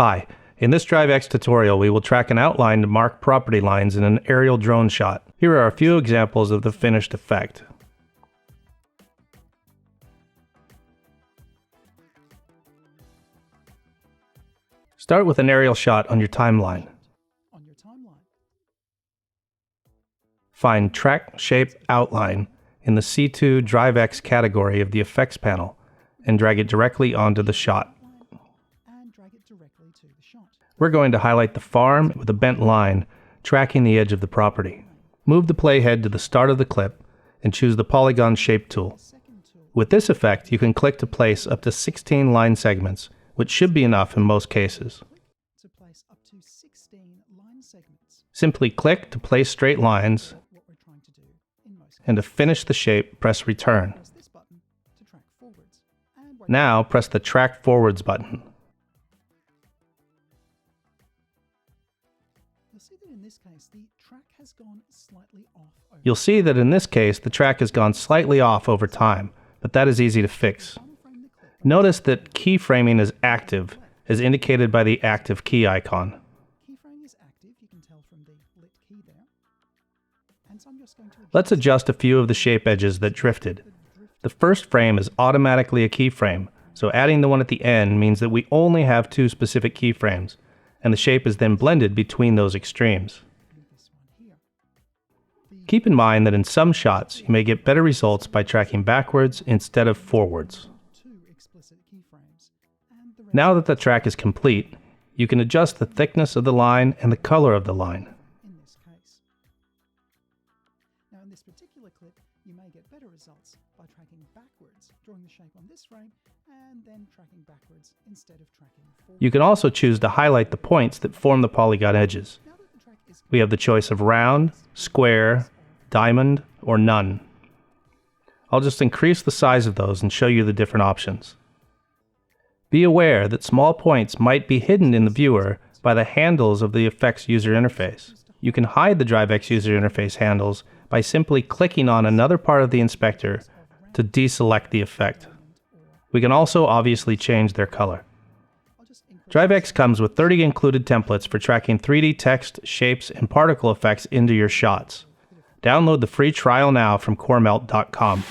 Hi, in this DriveX tutorial we will track an outline to mark property lines in an aerial drone shot. Here are a few examples of the finished effect. Start with an aerial shot on your timeline. Find Track Shape Outline in the C2 DriveX category of the Effects panel and drag it directly onto the shot. We're going to highlight the farm with a bent line tracking the edge of the property. Move the playhead to the start of the clip and choose the Polygon Shape tool. With this effect, you can click to place up to 16 line segments, which should be enough in most cases. Simply click to place straight lines, and to finish the shape, press Return. Now press the Track Forwards button. You'll see that in this case the track has gone slightly off over time, but that is easy to fix. Notice that keyframing is active, as indicated by the active key icon. Let's adjust a few of the shape edges that drifted. The first frame is automatically a keyframe, so adding the one at the end means that we only have two specific keyframes, and the shape is then blended between those extremes. Keep in mind that in some shots you may get better results by tracking backwards instead of forwards. Now that the track is complete, you can adjust the thickness of the line and the color of the line. Now in this particular clip, you may get better results by tracking backwards, drawing the shape on this frame, and then tracking backwards instead of tracking forward. You can also choose to highlight the points that form the polygon edges. We have the choice of round, square, diamond, or none. I'll just increase the size of those and show you the different options. Be aware that small points might be hidden in the viewer by the handles of the effects user interface. You can hide the DriveX user interface handles by simply clicking on another part of the inspector to deselect the effect. We can also obviously change their color. DriveX comes with 30 included templates for tracking 3D text, shapes, and particle effects into your shots. Download the free trial now from CoreMelt.com.